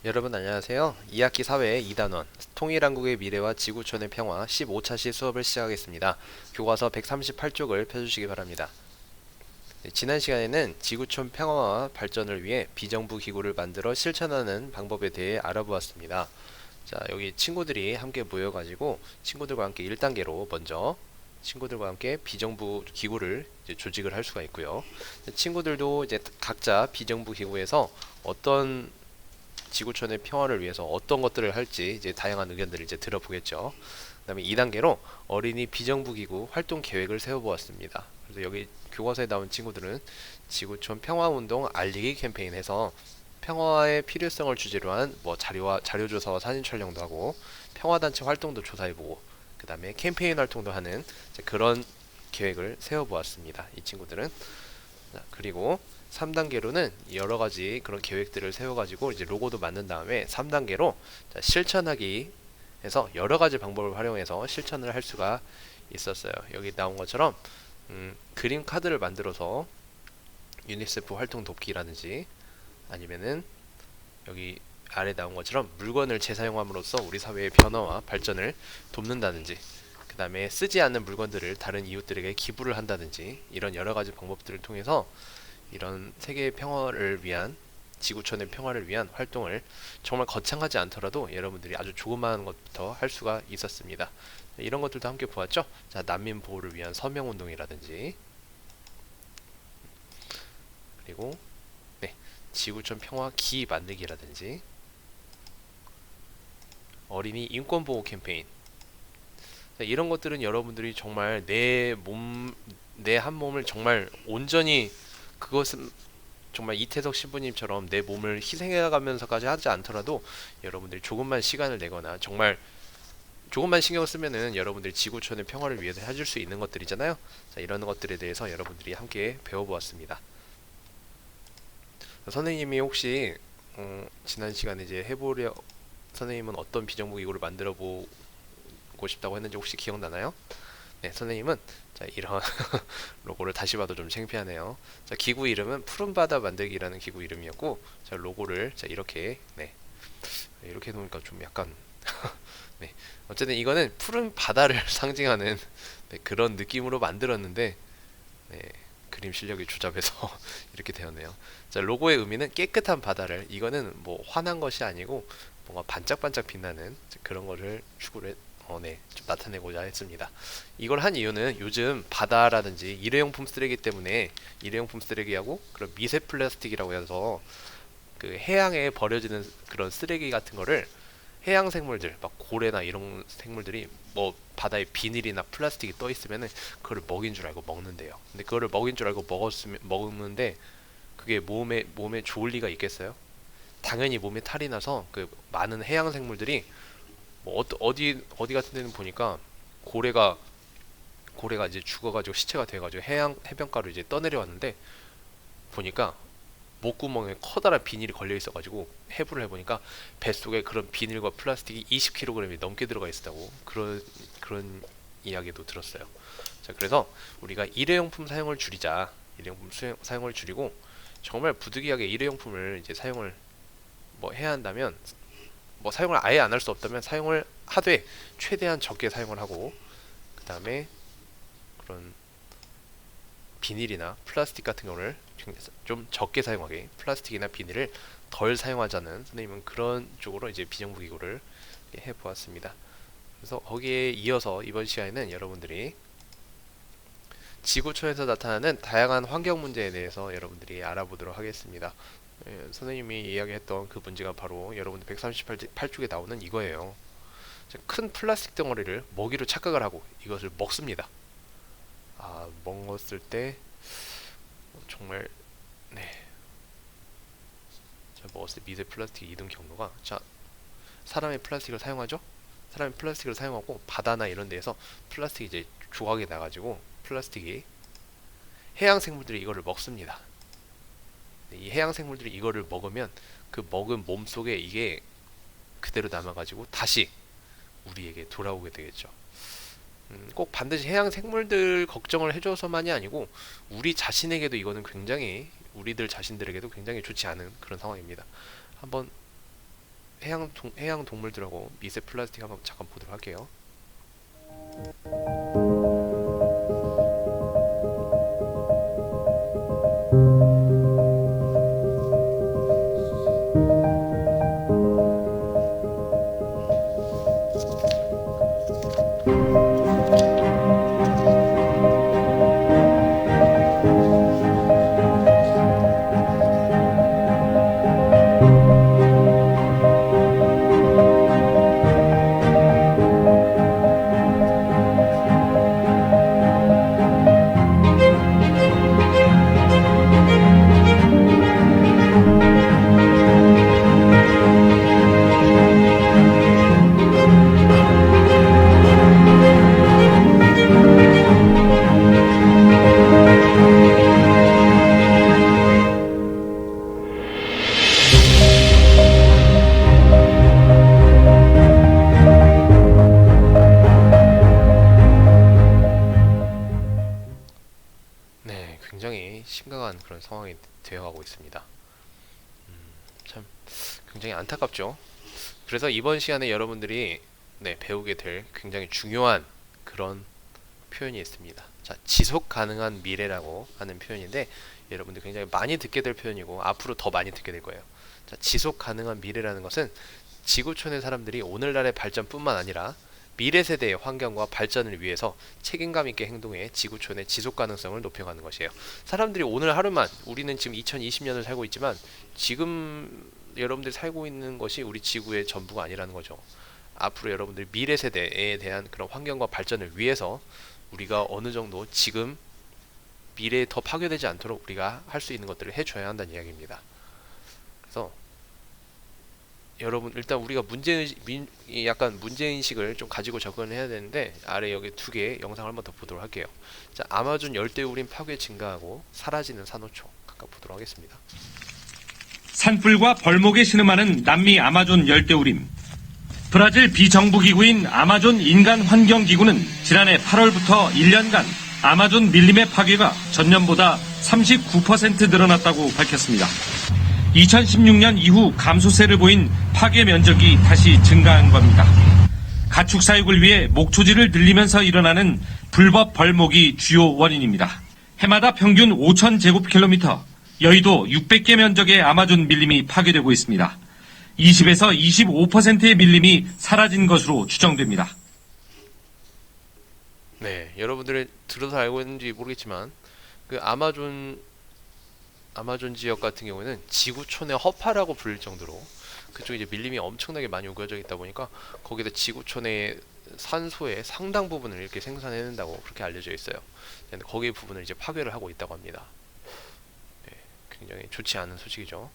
여러분 안녕하세요. 2학기 사회 2단원 통일한국의 미래와 지구촌의 평화 15차 시 수업을 시작하겠습니다. 교과서 138쪽을 펴주시기 바랍니다. 네, 지난 시간에는 지구촌 평화와 발전을 위해 비정부 기구를 만들어 실천하는 방법에 대해 알아보았습니다. 자, 여기 친구들이 함께 모여가지고 친구들과 함께 1단계로 먼저 친구들과 함께 비정부 기구를 이제 조직을 할 수가 있고요. 친구들도 이제 각자 비정부 기구에서 어떤 지구촌의 평화를 위해서 어떤 것들을 할지 이제 다양한 의견들을 이제 들어보겠죠. 그다음에 2단계로 어린이 비정부기구 활동 계획을 세워보았습니다. 그래서 여기 교과서에 나온 친구들은 지구촌 평화운동 알리기 캠페인 해서 평화의 필요성을 주제로 한 뭐 자료 조사와 사진 촬영도 하고 평화단체 활동도 조사해보고 그 다음에 캠페인 활동도 하는 그런 계획을 세워보았습니다. 이 친구들은. 그리고 3단계로는 여러 가지 그런 계획들을 세워가지고 이제 로고도 만든 다음에 3단계로 실천하기 해서 여러 가지 방법을 활용해서 실천을 할 수가 있었어요. 여기 나온 것처럼 그림 카드를 만들어서 유니세프 활동 돕기라든지 아니면은 여기 아래 나온 것처럼 물건을 재사용함으로써 우리 사회의 변화와 발전을 돕는다든지 그 다음에 쓰지 않는 물건들을 다른 이웃들에게 기부를 한다든지 이런 여러 가지 방법들을 통해서 이런 세계의 평화를 위한 지구촌의 평화를 위한 활동을 정말 거창하지 않더라도 여러분들이 아주 조그마한 것부터 할 수가 있었습니다. 이런 것들도 함께 보았죠. 자, 난민 보호를 위한 서명 운동이라든지 그리고 네, 지구촌 평화 기 만들기라든지 어린이 인권 보호 캠페인. 자, 이런 것들은 여러분들이 정말 내 한 몸을 정말 온전히 그것은 정말 이태석 신부님처럼 내 몸을 희생해가면서까지 하지 않더라도 여러분들이 조금만 시간을 내거나 정말 조금만 신경을 쓰면은 여러분들이 지구촌의 평화를 위해서 해줄 수 있는 것들이잖아요. 자, 이런 것들에 대해서 여러분들이 함께 배워보았습니다. 선생님이 혹시 지난 시간에 이제 해보려 선생님은 어떤 비정부기구를 만들어 보고 싶다고 했는지 혹시 기억나나요? 네, 선생님은 자, 이런 로고를 다시 봐도 좀 창피하네요. 자, 기구 이름은 푸른 바다 만들기라는 기구 이름이었고, 자, 로고를 자, 이렇게 네, 이렇게 해놓으니까 좀 약간 네, 어쨌든 이거는 푸른 바다를 상징하는 네, 그런 느낌으로 만들었는데 네, 그림 실력이 조잡해서 이렇게 되었네요. 자, 로고의 의미는 깨끗한 바다를 이거는 뭐 화난 것이 아니고 뭔가 반짝반짝 빛나는 그런 거를 추구를 네, 좀 나타내고자 했습니다. 이걸 한 이유는 요즘 바다라든지 일회용품 쓰레기 때문에 일회용품 쓰레기하고 그런 미세 플라스틱이라고 해서 그 해양에 버려지는 그런 쓰레기 같은 거를 해양 생물들, 막 고래나 이런 생물들이 뭐 바다에 비닐이나 플라스틱이 떠 있으면은 그거를 먹인 줄 알고 먹는데요. 근데 그거를 먹인 줄 알고 먹는데 그게 몸에 좋을 리가 있겠어요? 당연히 몸에 탈이 나서 그 많은 해양 생물들이 뭐 어디 같은 데는 보니까 고래가 고래가 이제 죽어가지고 시체가 돼가지고 해변가로 이제 떠내려왔는데 보니까 목구멍에 커다란 비닐이 걸려 있어가지고 해부를 해보니까 뱃속에 그런 비닐과 플라스틱이 20kg이 넘게 들어가 있었다고 그런 이야기도 들었어요. 자, 그래서 우리가 일회용품 사용을 줄이자. 일회용품 사용을 줄이고 정말 부득이하게 일회용품을 이제 사용을 뭐 해야 한다면 뭐 사용을 아예 안 할 수 없다면 사용을 하되 최대한 적게 사용을 하고 그 다음에 그런 비닐이나 플라스틱 같은 거를 좀 적게 사용하게 플라스틱이나 비닐을 덜 사용하자는 선생님은 그런 쪽으로 이제 비정부기구를 해보았습니다. 그래서 거기에 이어서 이번 시간에는 여러분들이 지구촌에서 나타나는 다양한 환경 문제에 대해서 여러분들이 알아보도록 하겠습니다. 선생님이 이야기했던 그 문제가 바로 여러분들 138쪽에 나오는 이거예요. 큰 플라스틱 덩어리를 먹이로 착각을 하고 이것을 먹습니다. 먹었을 때 정말 네, 자, 먹었을 때 미세 플라스틱 이동 경로가 자, 사람의 플라스틱을 사용하죠? 사람의 플라스틱을 사용하고 바다나 이런 데에서 플라스틱이 이제 조각이 나가지고 플라스틱이 해양 생물들이 이거를 먹습니다. 이 해양 생물들이 이거를 먹으면 그 먹은 몸 속에 이게 그대로 남아가지고 다시 우리에게 돌아오게 되겠죠. 꼭 반드시 해양 생물들 걱정을 해줘서만이 아니고 우리 자신에게도 이거는 굉장히 우리들 자신들에게도 굉장히 좋지 않은 그런 상황입니다. 한번 해양 동물들하고 미세 플라스틱 한번 잠깐 보도록 할게요. 네, 굉장히 심각한 그런 상황이 되어가고 있습니다. 참 굉장히 안타깝죠. 그래서 이번 시간에 여러분들이 배우게 될 굉장히 중요한 그런 표현이 있습니다. 자, 지속 가능한 미래라고 하는 표현인데 여러분들 굉장히 많이 듣게 될 표현이고 앞으로 더 많이 듣게 될 거예요. 자, 지속 가능한 미래라는 것은 지구촌의 사람들이 오늘날의 발전뿐만 아니라 미래 세대의 환경과 발전을 위해서 책임감 있게 행동해 지구촌의 지속 가능성을 높여가는 것이에요. 사람들이 오늘 하루만, 우리는 지금 2020년을 살고 있지만 지금 여러분들이 살고 있는 것이 우리 지구의 전부가 아니라는 거죠. 앞으로 여러분들 미래 세대에 대한 그런 환경과 발전을 위해서 우리가 어느 정도 지금 미래에 더 파괴되지 않도록 우리가 할 수 있는 것들을 해줘야 한다는 이야기입니다. 그래서 여러분 일단 우리가 약간 문제인식을 좀 가지고 접근을 해야 되는데 아래 여기 2개 영상을 한번 더 보도록 할게요. 자, 아마존 열대우림 파괴 증가하고 사라지는 산호초 각각 보도록 하겠습니다. 산불과 벌목에 신음하는 남미 아마존 열대우림. 브라질 비정부기구인 아마존 인간환경기구는 지난해 8월부터 1년간 아마존 밀림의 파괴가 전년보다 39% 늘어났다고 밝혔습니다. 2016년 이후 감소세를 보인 파괴 면적이 다시 증가한 겁니다. 가축 사육을 위해 목초지를 늘리면서 일어나는 불법 벌목이 주요 원인입니다. 해마다 평균 5,000제곱킬로미터, 여의도 600개 면적의 아마존 밀림이 파괴되고 있습니다. 20에서 25%의 밀림이 사라진 것으로 추정됩니다. 네, 여러분들이 들어서 알고 있는지 모르겠지만 그 아마존 지역 같은 경우에는 지구촌의 허파라고 불릴 정도로 그쪽 이제 밀림이 엄청나게 많이 우겨져 있다 보니까 거기다 지구촌의 산소의 상당 부분을 이렇게 생산해낸다고 그렇게 알려져 있어요. 근데 거기의 부분을 이제 파괴를 하고 있다고 합니다. 네, 굉장히 좋지 않은 소식이죠.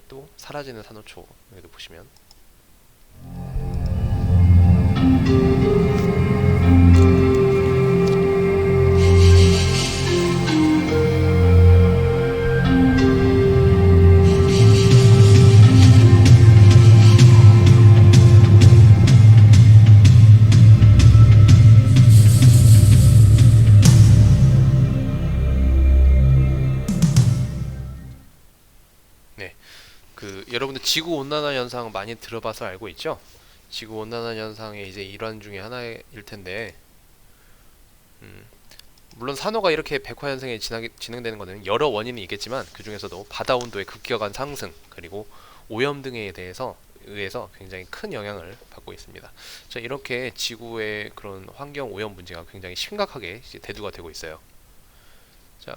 또 사라지는 산호초 여기도 보시면 여러분들 지구온난화 현상 많이 들어봐서 알고 있죠? 지구온난화 현상의 이제 일환 중에 하나일 텐데 물론 산호가 이렇게 백화현상에 진행되는 것은 여러 원인이 있겠지만 그 중에서도 바다 온도의 급격한 상승 그리고 오염 등에 의해서 굉장히 큰 영향을 받고 있습니다. 자, 이렇게 지구의 그런 환경 오염 문제가 굉장히 심각하게 이제 대두가 되고 있어요. 자,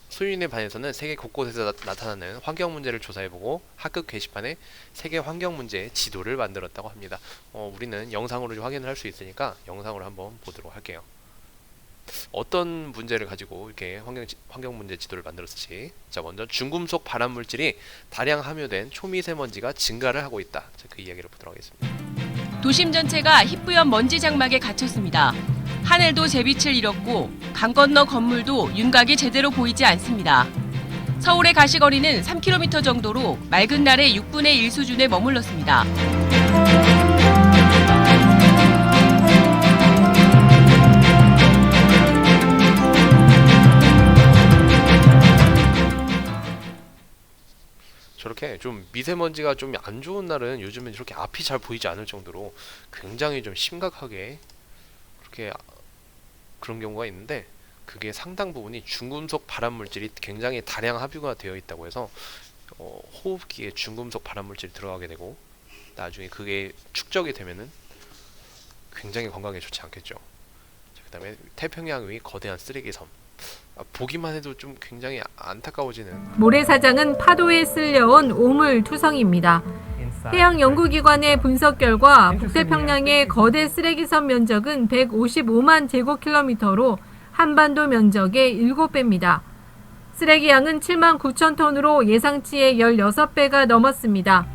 소유인의 반에서는 세계 곳곳에서 나타나는 환경 문제를 조사해보고 학급 게시판에 세계 환경 문제의 지도를 만들었다고 합니다. 우리는 영상으로 확인을 할 수 있으니까 영상으로 한번 보도록 할게요. 어떤 문제를 가지고 이렇게 환경 문제 지도를 만들었을지. 자, 먼저 중금속 발암 물질이 다량 함유된 초미세먼지가 증가를 하고 있다. 자, 그 이야기를 보도록 하겠습니다. 도심 전체가 희뿌연 먼지 장막에 갇혔습니다. 하늘도 잿빛을 잃었고 강 건너 건물도 윤곽이 제대로 보이지 않습니다. 서울의 가시거리는 3km 정도로 맑은 날의 6분의 1 수준에 머물렀습니다. 저렇게 좀 미세먼지가 좀 안 좋은 날은 요즘은 이렇게 앞이 잘 보이지 않을 정도로 굉장히 좀 심각하게 그렇게 그런 경우가 있는데, 그게 상당 부분이 중금속 발암 물질이 굉장히 다량 함유가 되어 있다고 해서 호흡기에 중금속 발암 물질이 들어가게 되고, 나중에 그게 축적이 되면은 굉장히 건강에 좋지 않겠죠. 그 다음에 태평양 위 거대한 쓰레기 섬. 보기만 해도 좀 굉장히 안타까워지는. 모래사장은 파도에 쓸려온 오물투성입니다. 해양연구기관의 분석 결과 북태평양의 거대 쓰레기섬 면적은 155만 제곱킬로미터로 한반도 면적의 7배입니다. 쓰레기 양은 7만 9천 톤으로 예상치의 16배가 넘었습니다.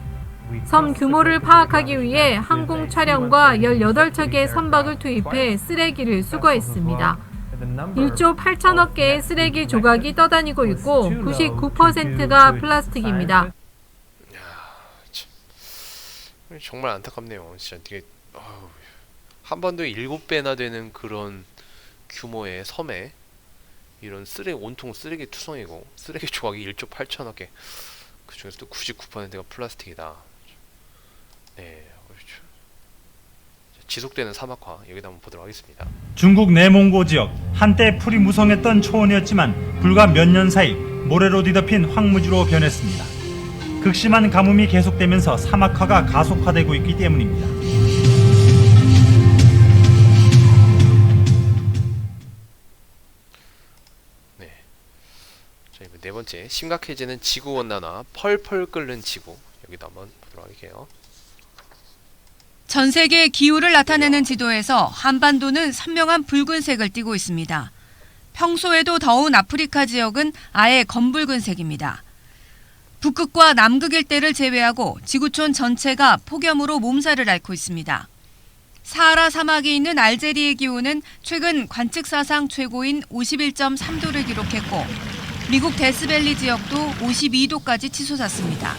섬 규모를 파악하기 위해 항공 촬영과 18척의 선박을 투입해 쓰레기를 수거했습니다. 1조 8천억 개의 쓰레기 조각이 떠다니고 있고 99%가 플라스틱입니다. 정말 안타깝네요. 진짜 되게 한반도에 7배나 되는 그런 규모의 섬에 이런 온통 쓰레기 투성이고 쓰레기 조각이 1조 8천억 개, 그 중에서도 99%가 플라스틱이다. 네, 그렇죠. 지속되는 사막화, 여기다 한번 보도록 하겠습니다. 중국 내몽고 지역, 한때 풀이 무성했던 초원이었지만 불과 몇 년 사이 모래로 뒤덮인 황무지로 변했습니다. 극심한 가뭄이 계속되면서 사막화가 가속화되고 있기 때문입니다. 네. 자, 네 번째, 심각해지는 지구 온난화, 펄펄 끓는 지구. 여기도 한번 보도록 할게요. 전 세계 기후를 나타내는 지도에서 한반도는 선명한 붉은색을 띠고 있습니다. 평소에도 더운 아프리카 지역은 아예 검붉은색입니다. 북극과 남극 일대를 제외하고 지구촌 전체가 폭염으로 몸살을 앓고 있습니다. 사하라 사막이 있는 알제리의 기온은 최근 관측 사상 최고인 51.3도를 기록했고, 미국 데스밸리 지역도 52도까지 치솟았습니다.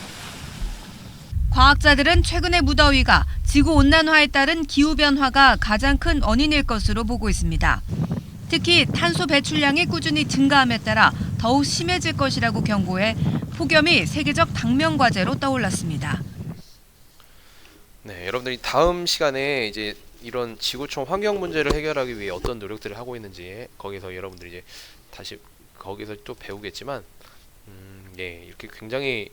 과학자들은 최근의 무더위가 지구온난화에 따른 기후변화가 가장 큰 원인일 것으로 보고 있습니다. 특히 탄소 배출량이 꾸준히 증가함에 따라 더욱 심해질 것이라고 경고해 폭염이 세계적 당면과제로 떠올랐습니다. 네, 여러분들이 다음 시간에 이제 이런 지구촌 환경 문제를 해결하기 위해 어떤 노력들을 하고 있는지 거기서 여러분들이 이제 다시 거기서 또 배우겠지만, 예, 이렇게 굉장히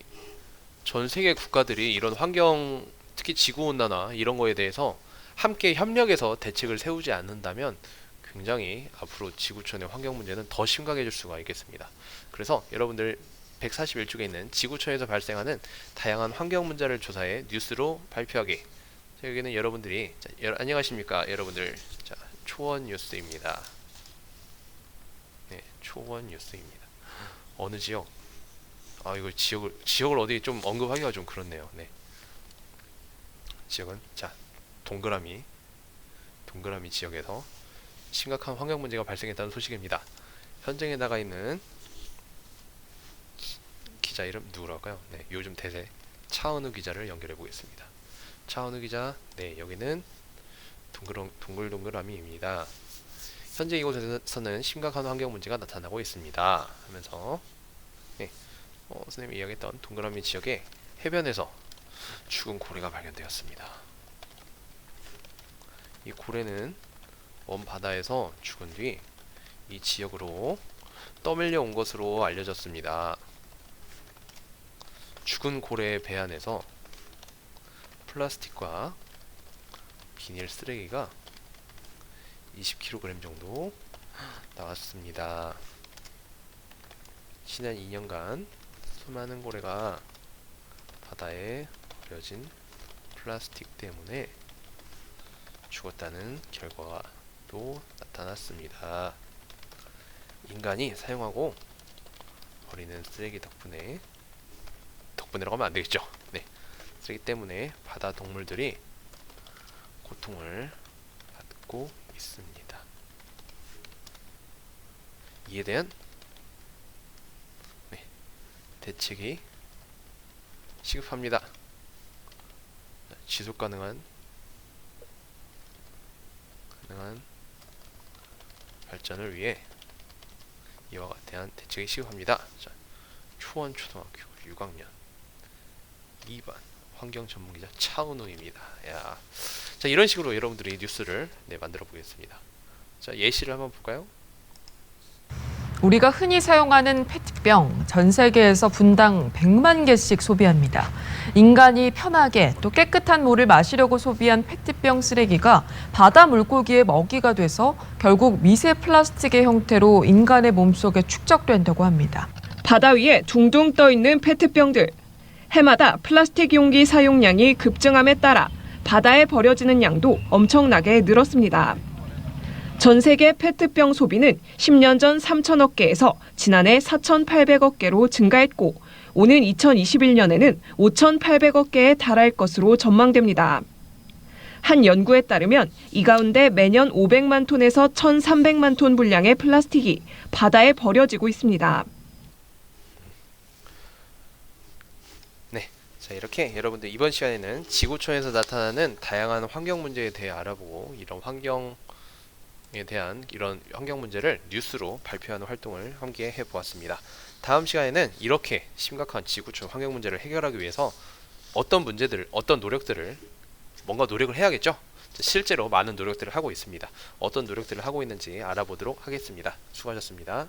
전 세계 국가들이 이런 환경, 특히 지구온난화 이런 거에 대해서 함께 협력해서 대책을 세우지 않는다면 굉장히 앞으로 지구촌의 환경 문제는 더 심각해질 수가 있겠습니다. 그래서 여러분들 141쪽에 있는 지구촌에서 발생하는 다양한 환경 문제를 조사해 뉴스로 발표하기. 자, 여기는 여러분들이 안녕하십니까 여러분들. 자, 초원 뉴스입니다. 네, 초원 뉴스입니다. 어느 지역? 이거 지역을 어디 좀 언급하기가 좀 그렇네요. 네. 지역은 자, 동그라미 지역에서 심각한 환경 문제가 발생했다는 소식입니다. 현장에 나가 있는 기자 이름 누구랄까요? 네, 요즘 대세 차은우 기자를 연결해 보겠습니다. 차은우 기자, 네, 여기는 동글동글함이입니다. 현재 이곳에서는 심각한 환경 문제가 나타나고 있습니다. 하면서, 네, 선생님이 이야기했던 동그라미 지역의 해변에서 죽은 고래가 발견되었습니다. 이 고래는 먼 바다에서 죽은 뒤 이 지역으로 떠밀려 온 것으로 알려졌습니다. 죽은 고래의 배 안에서 플라스틱과 비닐 쓰레기가 20kg 정도 나왔습니다. 지난 2년간 수많은 고래가 바다에 버려진 플라스틱 때문에 죽었다는 결과도 나타났습니다. 인간이 사용하고 버리는 쓰레기 덕분에라고 하면 안 되겠죠. 네, 쓰레기 때문에 바다 동물들이 고통을 받고 있습니다. 이에 대한 대책이 시급합니다. 지속 가능한 발전을 위해 이와 같은 대책이 시급합니다. 자, 초원초등학교 6학년 2번 환경 전문기자 차은우입니다. 야, 자 이런 식으로 여러분들이 뉴스를 만들어 보겠습니다. 자 예시를 한번 볼까요? 우리가 흔히 사용하는 페트병 전 세계에서 분당 100만 개씩 소비합니다. 인간이 편하게 또 깨끗한 물을 마시려고 소비한 페트병 쓰레기가 바다 물고기의 먹이가 돼서 결국 미세 플라스틱의 형태로 인간의 몸속에 축적된다고 합니다. 바다 위에 둥둥 떠 있는 페트병들. 해마다 플라스틱 용기 사용량이 급증함에 따라 바다에 버려지는 양도 엄청나게 늘었습니다. 전 세계 페트병 소비는 10년 전 3천억 개에서 지난해 4,800억 개로 증가했고 오는 2021년에는 5,800억 개에 달할 것으로 전망됩니다. 한 연구에 따르면 이 가운데 매년 500만 톤에서 1,300만 톤 분량의 플라스틱이 바다에 버려지고 있습니다. 자 이렇게 여러분들 이번 시간에는 지구촌에서 나타나는 다양한 환경 문제에 대해 알아보고 이런 환경에 대한 이런 환경 문제를 뉴스로 발표하는 활동을 함께 해보았습니다. 다음 시간에는 이렇게 심각한 지구촌 환경 문제를 해결하기 위해서 어떤 문제들, 어떤 노력들을 뭔가 노력을 해야겠죠? 실제로 많은 노력들을 하고 있습니다. 어떤 노력들을 하고 있는지 알아보도록 하겠습니다. 수고하셨습니다.